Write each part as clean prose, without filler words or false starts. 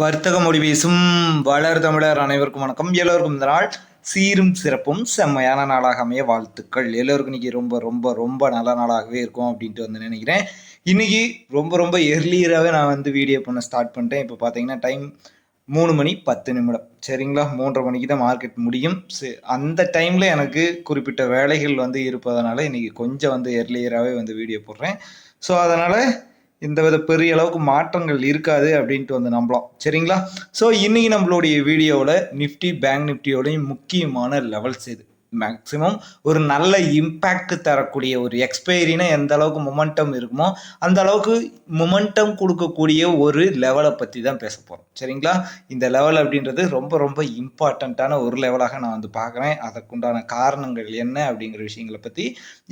வர்த்தக மொழி பேசும் வளர் தமிழர் அனைவருக்கும் வணக்கம். எல்லோருக்கும் இந்த நாள் சீரும் சிறப்பும் செம்மையான நாளாக அமைய வாழ்த்துக்கள். எல்லோருக்கும் இன்னைக்கு ரொம்ப ரொம்ப ரொம்ப நல்ல நாளாகவே இருக்கும் அப்படின்ட்டு வந்து நினைக்கிறேன். இன்னைக்கு ரொம்ப ரொம்ப எர்லியராகவே நான் வீடியோ பண்ண ஸ்டார்ட் பண்ணிட்டேன். இப்போ பார்த்தீங்கன்னா டைம் 3 மணி 10 நிமிடம். சரிங்களா, 3:30 மணிக்கு தான் மார்க்கெட் முடியும். அந்த டைமில் எனக்கு குறிப்பிட்ட வேலைகள் இருப்பதனால இன்னைக்கு கொஞ்சம் எர்லியராகவே வீடியோ போடுறேன். ஸோ அதனால் இந்த வித பெரிய அளவுக்கு மாற்றங்கள் இருக்காது அப்படின்ட்டு நம்பலாம். சரிங்களா, ஸோ இன்னைக்கு நம்மளுடைய வீடியோவில் நிஃப்டி பேங்க் நிஃப்டியோடையும் முக்கியமான லெவல்ஸ் இது மேக்ஸிமம் ஒரு நல்ல இம்பேக்ட் தரக்கூடிய ஒரு எக்ஸ்பைரினா எந்த அளவுக்கு மொமெண்டம் இருக்குமோ அந்த அளவுக்கு மொமெண்டம் கொடுக்கக்கூடிய ஒரு லெவலை பற்றி தான் பேச போகிறோம். சரிங்களா, இந்த லெவல் அப்படின்றது ரொம்ப ரொம்ப இம்பார்ட்டண்ட்டான ஒரு லெவலாக நான் பார்க்குறேன். அதற்குண்டான காரணங்கள் என்ன அப்படிங்கிற விஷயங்களை பற்றி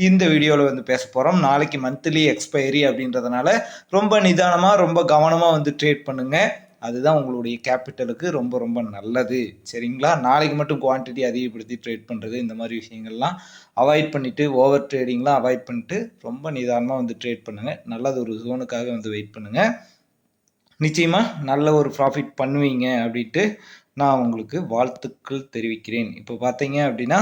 இந்த வீடியோவில் பேச போகிறோம். நாளைக்கு மந்த்லி எக்ஸ்பைரி அப்படின்றதுனால ரொம்ப நிதானமாக ரொம்ப கவனமாக ட்ரேட் பண்ணுங்கள். அதுதான் உங்களுடைய கேபிட்டலுக்கு ரொம்ப ரொம்ப நல்லது. சரிங்களா, நாளைக்கு மட்டும் குவான்டிட்டி அதிகப்படுத்தி ட்ரேட் பண்ணுறது இந்த மாதிரி விஷயங்கள்லாம் அவாய்ட் பண்ணிவிட்டு ஓவர் ட்ரேடிங்லாம் அவாய்ட் பண்ணிட்டு ரொம்ப நிதானமாக ட்ரேட் பண்ணுங்கள். நல்லது ஒரு ஜோனுக்காக வெயிட் பண்ணுங்கள். நிச்சயமாக நல்ல ஒரு ப்ராஃபிட் பண்ணுவீங்க அப்படின்ட்டு நான் உங்களுக்கு வாழ்த்துக்கள் தெரிவிக்கிறேன். இப்போ பார்த்தீங்க அப்படின்னா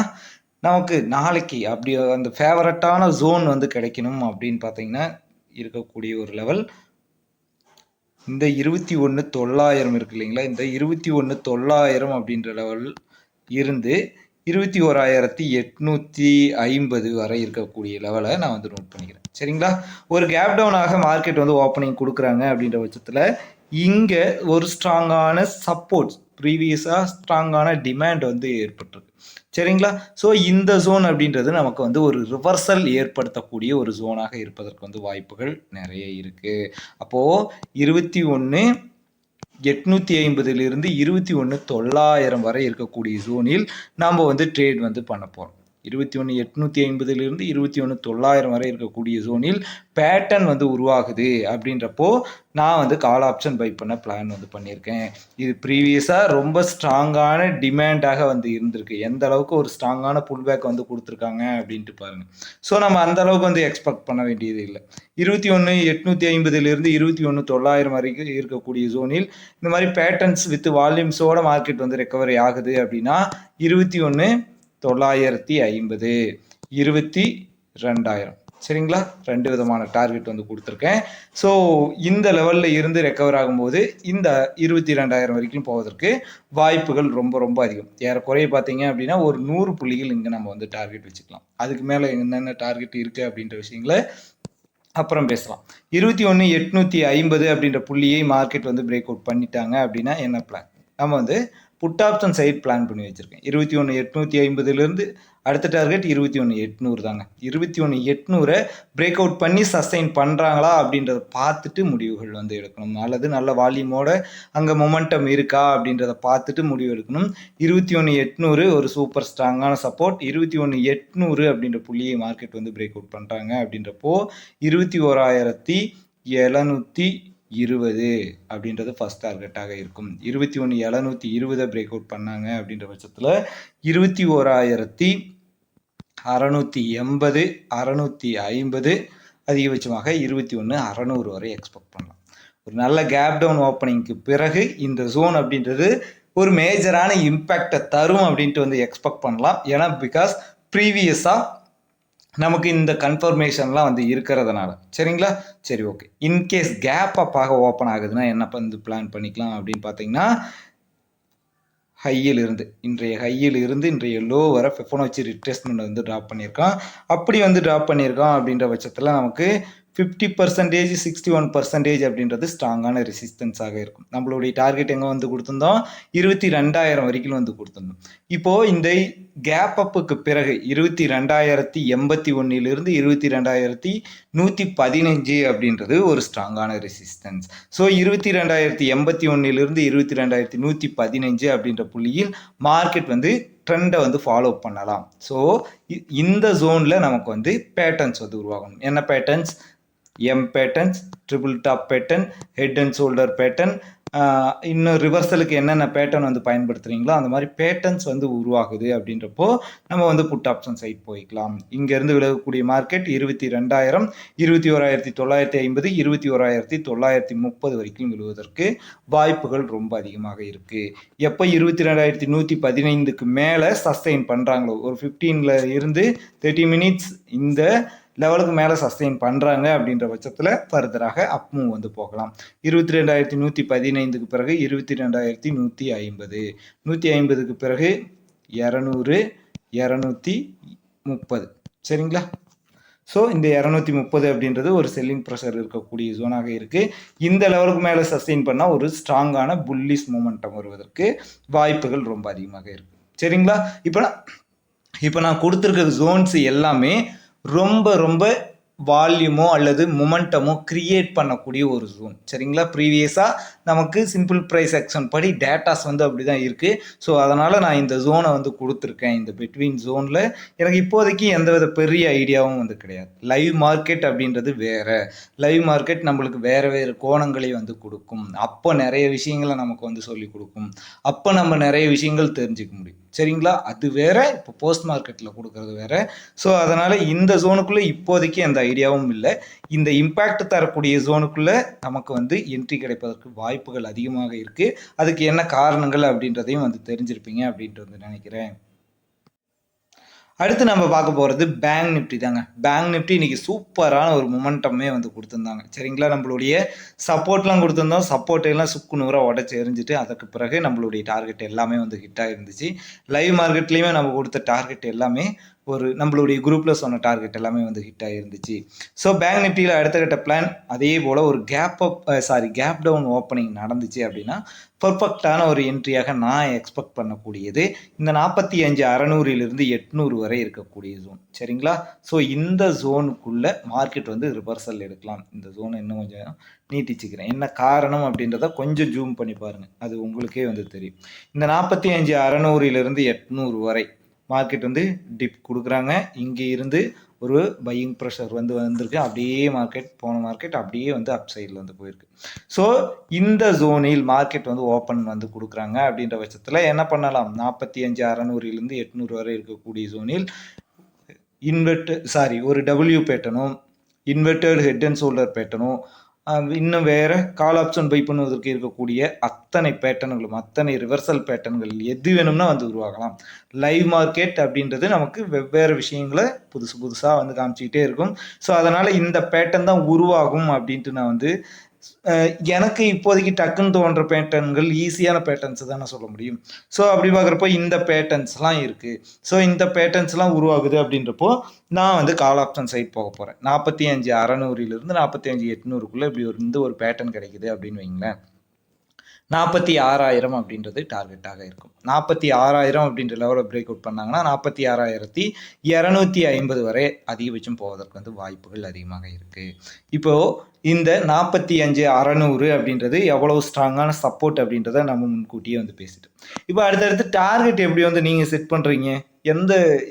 நமக்கு நாளைக்கு அப்படி அந்த ஃபேவரட்டான ஜோன் கிடைக்கணும் அப்படின்னு பார்த்தீங்கன்னா இருக்கக்கூடிய ஒரு லெவல் இந்த 21,900 இருக்கு இல்லைங்களா, இந்த 21,900 அப்படின்ற லெவல் இருந்து 21,850 வரை இருக்கக்கூடிய லெவலை நான் நோட் பண்ணிக்கிறேன். சரிங்களா, ஒரு கேப் டவுனாக மார்க்கெட் ஓப்பனிங் கொடுக்குறாங்க அப்படின்ற பட்சத்தில் இங்கே ஒரு ஸ்ட்ராங்கான சப்போர்ட் ப்ரீவியஸாக ஸ்ட்ராங்கான டிமாண்ட் ஏற்பட்டிருக்கு. சரிங்களா, ஸோ இந்த ஜோன் அப்படின்றது நமக்கு ஒரு ரிவர்சல் ஏற்படுத்தக்கூடிய ஒரு ஜோனாக இருப்பதற்கு வாய்ப்புகள் நிறைய இருக்குது. அப்போது 21,850 21,900 வரை இருக்கக்கூடிய ஜோனில் நாம் ட்ரேட் பண்ண போகிறோம். 21,850 21,900 வரை இருக்கக்கூடிய ஜோனில் பேட்டர்ன் உருவாகுது அப்படின்றப்போ நான் கால் ஆப்ஷன் பை பண்ண பிளான் பண்ணியிருக்கேன். இது ப்ரீவியஸாக ரொம்ப ஸ்ட்ராங்கான டிமாண்டாக இருந்திருக்கு. எந்த அளவுக்கு ஒரு ஸ்ட்ராங்கான புல் பேக் கொடுத்துருக்காங்க அப்படின்ட்டு பாருங்கள். ஸோ நம்ம அந்த அளவுக்கு எக்ஸ்பெக்ட் பண்ண வேண்டியது இல்லை. 21,850 21,900 வரைக்கும் இருக்கக்கூடிய ஜோனில் இந்த மாதிரி பேட்டர்ன்ஸ் வித் வால்யூம்ஸோட மார்க்கெட் ரெக்கவரி ஆகுது அப்படின்னா 21,950 22,000. சரிங்களா, ரெண்டு விதமான டார்கெட் கொடுத்துருக்கேன். ஸோ இந்த லெவலில் இருந்து ரெக்கவர் ஆகும்போது இந்த 22,000 வரைக்கும் போவதற்கு வாய்ப்புகள் ரொம்ப ரொம்ப அதிகம். ஏறக்குறைய பார்த்தீங்க அப்படின்னா ஒரு 100 புள்ளிகள் இங்கே நம்ம டார்கெட் வச்சுக்கலாம். அதுக்கு மேலே என்னென்ன டார்கெட் இருக்குது அப்படின்ற விஷயங்களை அப்புறம் பேசலாம். 21,850 அப்படின்ற புள்ளியை மார்க்கெட் பிரேக் அவுட் பண்ணிட்டாங்க அப்படின்னா என்ன பிளான்? நம்ம புட் ஆப்ஷன் சைட் பிளான் பண்ணி வச்சுருக்கேன். 21,850 அடுத்த டார்கெட் 21,800 தாங்க. 21,800 பிரேக் அவுட் பண்ணி சஸ்டைன் பண்ணுறாங்களா அப்படின்றத பார்த்துட்டு முடிவுகள் எடுக்கணும். அல்லது நல்ல வால்யூமோட அங்கே மொமெண்டம் இருக்கா அப்படின்றத பார்த்துட்டு முடிவு எடுக்கணும். 21,800 ஒரு சூப்பர் ஸ்ட்ராங்கான சப்போர்ட். 21,800 அப்படின்ற புள்ளியை மார்க்கெட் பிரேக் அவுட் பண்ணுறாங்க அப்படின்றப்போ 21,720 அப்படின்றது ஃபர்ஸ்ட் டார்கெட்டாக இருக்கும். 21,720 பிரேக் அவுட் பண்ணாங்க அப்படின்ற பட்சத்தில் 21,680 650 அதிகபட்சமாக 21,600 வரை எக்ஸ்பெக்ட் பண்ணலாம். ஒரு நல்ல கேப் டவுன் ஓப்பனிங்க்கு பிறகு இந்த ஜோன் அப்படின்றது ஒரு மேஜரான இம்பேக்டை தரும் அப்படின்ட்டு எக்ஸ்பெக்ட் பண்ணலாம். ஏன்னா பிகாஸ் ப்ரீவியஸாக நமக்கு இந்த கன்ஃபர்மேஷன்லாம் இருக்கிறதுனால. சரிங்களா, சரி ஓகே. இன்கேஸ் கேப் அப்பாக ஓப்பன் ஆகுதுன்னா என்ன பிளான் பண்ணிக்கலாம் அப்படின்னு பார்த்தீங்கன்னா இன்றைய ஹையில் இருந்து இன்றைய லோ வர ஃபிபோனாச்சி ரிட்ரேஸ்மெண்ட் ட்ராப் பண்ணியிருக்கோம். அப்படி ட்ராப் பண்ணியிருக்கோம் அப்படின்ற பட்சத்தில் நமக்கு 50% 61% அப்படின்றது ஸ்ட்ராங்கான ரெசிஸ்டன்ஸாக இருக்கும். நம்மளுடைய டார்கெட் எங்கே கொடுத்துருந்தோம்? 22,000 வரைக்கும் கொடுத்துருந்தோம். இப்போது இந்த கேப் அப்புக்கு பிறகு 22,081 22,115 அப்படின்றது ஒரு ஸ்ட்ராங்கான ரெசிஸ்டன்ஸ். ஸோ 22,081 22,115 அப்படின்ற புள்ளியில் மார்க்கெட் ட்ரெண்டை ஃபாலோ பண்ணலாம். ஸோ இந்த ஜோனில் நமக்கு பேட்டர்ன்ஸ் உருவாகணும். என்ன patterns? M patterns, triple top pattern, head and shoulder pattern, இன்னும் ரிவர்சலுக்கு என்னென்ன பேட்டர்ன் வந்து பயன்படுத்துகிறீங்களோ அந்த மாதிரி பேட்டர்ன்ஸ் வந்து உருவாகுது அப்படின்றப்போ நம்ம வந்து புட் ஆப்ஷன் சைட் போய்க்கலாம். இங்கேருந்து விலகக்கூடிய மார்க்கெட் 22,000, 21,950, 21,930 வரைக்கும் விழுவதற்கு வாய்ப்புகள் ரொம்ப அதிகமாக இருக்குது. எப்போ 22,115க்கு மேலே சஸ்டெயின் பண்ணுறாங்களோ, ஒரு 15ல் இருந்து 30 மினிட்ஸ் இந்த லெவலுக்கு மேலே சஸ்டெயின் பண்ணுறாங்க அப்படின்ற பட்சத்தில் ஃபர்தராக அப் மூவ் வந்து போகலாம். 22,115க்கு பிறகு 22,150, 150க்கு பிறகு 200, 230. சரிங்களா? ஸோ இந்த 230 அப்படின்றது ஒரு செல்லிங் ப்ரெஷர் இருக்கக்கூடிய ஜோனாக இருக்குது. இந்த லெவலுக்கு மேலே சஸ்டெயின் பண்ணால் ஒரு ஸ்ட்ராங்கான புல்லிஷ் மூமெண்டம் வருவதற்கு வாய்ப்புகள் ரொம்ப அதிகமாக இருக்குது. சரிங்களா? இப்போ நான் கொடுத்துருக்க ஜோன்ஸ் எல்லாமே ரொம்ப ரொம்ப வால்யூமோ அல்லது மொமெண்டமோ கிரியேட் பண்ணக்கூடிய ஒரு ஜோன். சரிங்களா? ப்ரீவியஸாக நமக்கு சிம்பிள் ப்ரைஸ் ஆக்ஷன் படி டேட்டாஸ் வந்து அப்படி தான் இருக்குது. ஸோ அதனால் நான் இந்த ஜோனை வந்து கொடுத்துருக்கேன். இந்த பிட்வீன் ஜோனில் எனக்கு இப்போதைக்கு எந்தவித பெரிய ஐடியாவும் வந்து கிடையாது. லைவ் மார்க்கெட் அப்படின்றது வேறு. லைவ் மார்க்கெட் நம்மளுக்கு வேறு வேறு கோணங்களை வந்து கொடுக்கும். அப்போ நிறைய விஷயங்களை நமக்கு வந்து சொல்லி கொடுக்கும். அப்போ நம்ம நிறைய விஷயங்கள் தெரிஞ்சுக்க முடியும். சரிங்களா? அது வேற, இப்போ போஸ்ட் மார்க்கெட்டில் கொடுக்கறது வேற. ஸோ அதனால் இந்த ஜோனுக்குள்ளே இப்போதைக்கு எந்த ஐடியாவும் இல்லை. இந்த இம்பேக்ட் தரக்கூடிய ஜோனுக்குள்ளே நமக்கு வந்து என்ட்ரி கிடைப்பதற்கு வாய்ப்புகள் அதிகமாக இருக்குது. அதுக்கு என்ன காரணங்கள் அப்படின்றதையும் வந்து தெரிஞ்சிருப்பீங்க அப்படின்ட்டு வந்து நினைக்கிறேன். அடுத்து நம்ம பார்க்க போகிறது பேங்க் நிஃப்டி தாங்க. பேங்க் நிஃப்டி இன்றைக்கி சூப்பரான ஒரு மொமெண்டமே வந்து கொடுத்துருந்தாங்க. சரிங்களா? நம்மளுடைய சப்போர்ட்லாம் கொடுத்துருந்தோம். சப்போர்ட்டெல்லாம் சுக்கு நூறாக உடச்சி எரிஞ்சிட்டு அதுக்கு பிறகு நம்மளுடைய டார்கெட் எல்லாமே வந்து ஹிட்டாக இருந்துச்சு. லைவ் மார்க்கெட்லேயுமே நம்ம கொடுத்த டார்கெட் எல்லாமே ஒரு நம்மளுடைய குரூப்பில் சொன்ன டார்கெட் எல்லாமே வந்து ஹிட் ஆகிருந்துச்சு. ஸோ பேங்க் நிஃப்டியில் அடுத்த கட்ட பிளான் அதே போல் ஒரு கேப் டவுன் ஓப்பனிங் நடந்துச்சு அப்படின்னா பர்ஃபெக்டான ஒரு என்ட்ரியாக நான் எக்ஸ்பெக்ட் பண்ணக்கூடியது இந்த 45,600 800 வரை இருக்கக்கூடிய ஜோன். சரிங்களா? ஸோ இந்த ஜோனுக்குள்ளே மார்க்கெட் வந்து ரிவர்சல் எடுக்கலாம். இந்த ஜோனை இன்னும் கொஞ்சம் நீட்டிச்சுக்கிறேன். என்ன காரணம் அப்படின்றத கொஞ்சம் ஜூம் பண்ணி பாருங்கள், அது உங்களுக்கே வந்து தெரியும். இந்த 45,600 800 வரை மார்க்கெட் வந்து டிப் கொடுக்குறாங்க. இங்கே இருந்து ஒரு பையிங் ப்ரெஷர் வந்து வந்திருக்கு. அப்படியே போன மார்க்கெட் அப்படியே வந்து அப் சைடில் வந்து போயிருக்கு. ஸோ இந்த ஜோனில் மார்க்கெட் வந்து ஓப்பன் வந்து கொடுக்குறாங்க அப்படின்ற பட்சத்தில் என்ன பண்ணலாம்? 45,600 800 வரை இருக்கக்கூடிய ஜோனில் ஒரு டபிள்யூ பேட்டனும் இன்வெர்டட் ஹெட் அண்ட் ஷோல்டர் பேட்டனும் இன்னும் வேறு கால் ஆப்ஷன் பை பண்ணுவதற்கு இருக்கக்கூடிய அத்தனை பேட்டர்ன்களும் அத்தனை ரிவர்சல் பேட்டர்ன்கள் எது வேணும்னா வந்து உருவாகலாம். லைவ் மார்க்கெட் அப்படின்றது நமக்கு வெவ்வேறு விஷயங்களை புதுசாக வந்து காமிச்சிக்கிட்டே இருக்கும். ஸோ அதனால் இந்த பேட்டர்ன் தான் உருவாகும் அப்படின்ட்டு நான் வந்து எனக்கு இப்போதைக்கு டக்குன்னு தோன்ற பேட்டர்ன்கள் ஈஸியான பேட்டர்ன்ஸ் தான் நான் சொல்ல முடியும். ஸோ அப்படி பார்க்குறப்போ இந்த பேட்டர்ன்ஸ்லாம் இருக்குது. ஸோ இந்த பேட்டர்ன்ஸ்லாம் உருவாகுது அப்படின்றப்போ நான் வந்து கால் ஆப்ஷன் சைட் போக போகிறேன். 45,600 45,800 இப்படி ஒரு பேட்டர்ன் கிடைக்குது அப்படின்னு வைங்களேன். 46,000 அப்படின்றது டார்கெட்டாக இருக்கும். 46,000 அப்படின்ற லெவலில் பிரேக் அவுட் பண்ணாங்கன்னா 46,250 வரை அதிகபட்சம் போவதற்கு வந்து வாய்ப்புகள் அதிகமாக இருக்குது. இப்போது இந்த 45,600 அப்படின்றது எவ்வளவு ஸ்ட்ராங்கான சப்போர்ட் அப்படின்றத நம்ம முன்கூட்டியே வந்து பேசிட்டோம். இப்போ அடுத்தடுத்து டார்கெட் எப்படி வந்து நீங்கள் செட் பண்ணுறீங்க?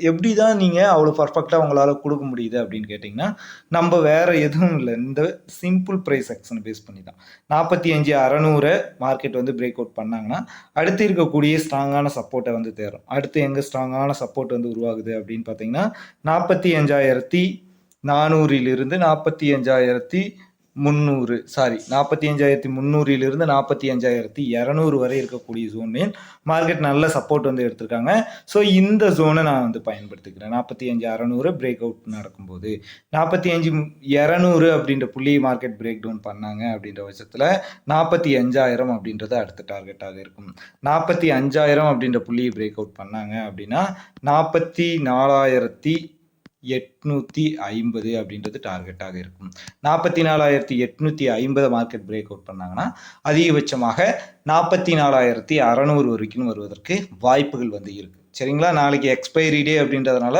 எப்படி தான் நீங்கள் அவ்வளோ பர்ஃபெக்டாக உங்களால் கொடுக்க முடியுது அப்படின்னு கேட்டிங்கன்னா, நம்ம வேறு எதுவும் இல்லை, இந்த சிம்பிள் ப்ரைஸ் ஆக்ஷனை பேஸ் பண்ணி தான். 45,600 மார்க்கெட் வந்து பிரேக் அவுட் பண்ணாங்கன்னா அடுத்து இருக்கக்கூடிய ஸ்ட்ராங்கான சப்போர்ட்டை வந்து தேரும். அடுத்து எங்கே ஸ்ட்ராங்கான சப்போர்ட் வந்து உருவாகுது அப்படின்னு பார்த்தீங்கன்னா 45,400 45,300 45,200 வரை இருக்கக்கூடிய ஜோனில் மார்க்கெட் நல்ல சப்போர்ட் வந்து எடுத்திருக்காங்க. ஸோ இந்த ஜோனை நான் வந்து பயன்படுத்திக்கிறேன். 45,600 பிரேக் அவுட் நடக்கும்போது 45,200 அப்படின்ற புள்ளி மார்க்கெட் பிரேக் டவுன் பண்ணாங்க அப்படின்ற பட்சத்தில் 45,000 அப்படின்றது அடுத்த டார்கெட்டாக இருக்கும். 45,000 அப்படின்ற புள்ளியை பிரேக் அவுட் பண்ணாங்க அப்படின்னா 44,850 அப்படின்றது டார்கெட்டாக இருக்கும். 44,850 மார்க்கெட் பிரேக் அவுட் பண்ணாங்கன்னா அதிகபட்சமாக 44,600 வரைக்கும் வருவதற்கு வாய்ப்புகள் வந்து இருக்குது. சரிங்களா? நாளைக்கு எக்ஸ்பைரி டே அப்படின்றதுனால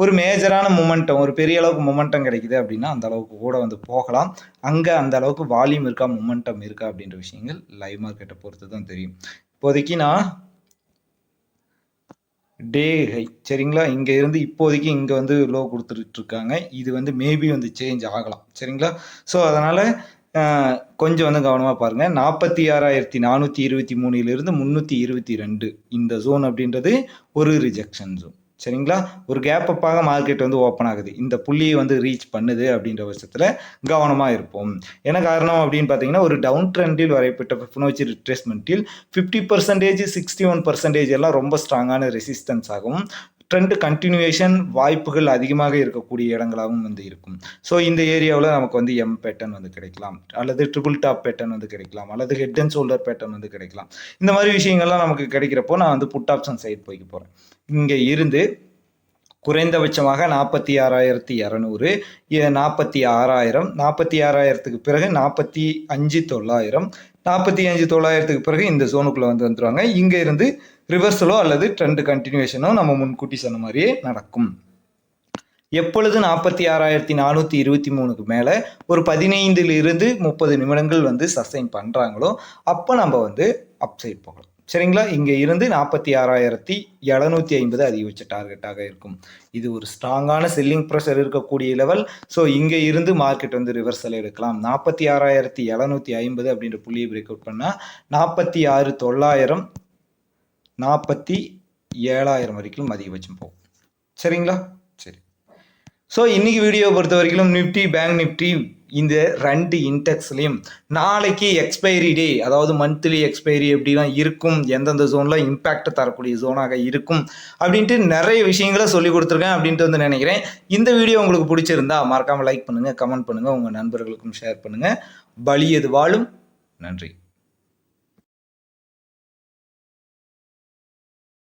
ஒரு மேஜரான மொமெண்டம், ஒரு பெரிய அளவுக்கு மொமெண்டம் கிடைக்குது அப்படின்னா அந்த அளவுக்கு கூட வந்து போகலாம். அங்கே அந்த அளவுக்கு வால்யூம் இருக்கா, மொமெண்டம் இருக்கா அப்படின்ற விஷயங்கள் லைவ் மார்க்கெட்டை பொறுத்து தான் தெரியும். இப்போதைக்கு நான் டே ஹை, சரிங்களா, இங்கே இருந்து இப்போதைக்கு இங்கே வந்து லோ கொடுத்துட்டு இருக்காங்க. இது வந்து மேபி வந்து சேஞ்ச் ஆகலாம். சரிங்களா? ஸோ அதனால் கொஞ்சம் வந்து கவனமாக பாருங்கள். 46,423 322 இந்த ஜோன் அப்படின்றது ஒரு ரிஜெக்ஷன் ஜோன். சரிங்களா? ஒரு கேப் அப்பாக மார்க்கெட் வந்து ஓப்பன் ஆகுது. இந்த புள்ளியை வந்து ரீச் பண்ணுது அப்படின்ற பட்சத்தில் கவனமாக இருப்போம். என்ன காரணம் அப்படின்னு பார்த்தீங்கன்னா, ஒரு டவுன் ட்ரெண்டில் வரையப்பட்ட ஃபிபோனாச்சி ரிட்ரேஸ்மெண்ட்டில் 50%, 61% எல்லாம் ரொம்ப ஸ்ட்ராங்கான ரெசிஸ்டன்ஸ் ஆகும். ட்ரெண்ட் கண்டினியூவேஷன் வாய்ப்புகள் அதிகமாக இருக்கக்கூடிய இடங்களாகவும் வந்து இருக்கும். ஸோ இந்த ஏரியாவில் நமக்கு வந்து எம் பேட்டர்ன் வந்து கிடைக்கலாம், அல்லது ட்ரிபிள் டாப் பேட்டர்ன் வந்து கிடைக்கலாம், அல்லது ஹெட் அண்ட் ஷோல்டர் பேட்டர்ன் வந்து கிடைக்கலாம். இந்த மாதிரி விஷயங்கள்லாம் நமக்கு கிடைக்கிறப்போ நான் வந்து புட் ஆப்ஷன் சைட் போய்க்க போகிறேன். இங்கே இருந்து குறைந்தபட்சமாக 46,200, 46,000, 46,000க்கு பிறகு 45,900, 45,900க்கு பிறகு இந்த ஜோனுக்குள்ளே வந்துருவாங்க. இங்கே இருந்து ரிவர்சலோ அல்லது ட்ரெண்ட் கண்டினியூஷனோ நம்ம முன்கூட்டி சொன்ன மாதிரியே நடக்கும். எப்பொழுது 46,423க்கு மேலே ஒரு 15லிருந்து 30 நிமிடங்கள் வந்து சஸ்டைன் பண்ணுறாங்களோ அப்போ நம்ம வந்து அப்சைட் போகலாம். சரிங்களா? இங்கே இருந்து 46,750 அதிகபட்ச டார்கெட்டாக இருக்கும். இது ஒரு ஸ்ட்ராங்கான செல்லிங் ப்ரெஷர் இருக்கக்கூடிய லெவல். ஸோ இங்கே இருந்து மார்க்கெட் வந்து ரிவர்சல் எடுக்கலாம். 46,750 அப்படின்ற புள்ளியை பிரேக் அவுட் பண்ணால் 46,900, 47,000 வரைக்கும் அதிகபட்சம் போகும். சரிங்களா? சரி. ஸோ இன்றைக்கி வீடியோவை பொறுத்த வரைக்கும் நிஃப்டி, பேங்க் நிஃப்டி இந்த 2 இன்டெக்ஸ்லையும் நாளைக்கு எக்ஸ்பைரி டே, அதாவது மந்த்லி எக்ஸ்பைரி எப்படிலாம் இருக்கும், எந்தெந்த ஜோனில் இம்பேக்ட் தரக்கூடிய ஜோனாக இருக்கும் அப்படின்ட்டு நிறைய விஷயங்களை சொல்லி கொடுத்துருக்கேன் அப்படின்ட்டு வந்து நினைக்கிறேன். இந்த வீடியோ உங்களுக்கு பிடிச்சிருந்தா மறக்காமல் லைக் பண்ணுங்கள், கமெண்ட் பண்ணுங்கள், உங்கள் நண்பர்களுக்கும் ஷேர் பண்ணுங்கள். பலியது வாழும். நன்றி.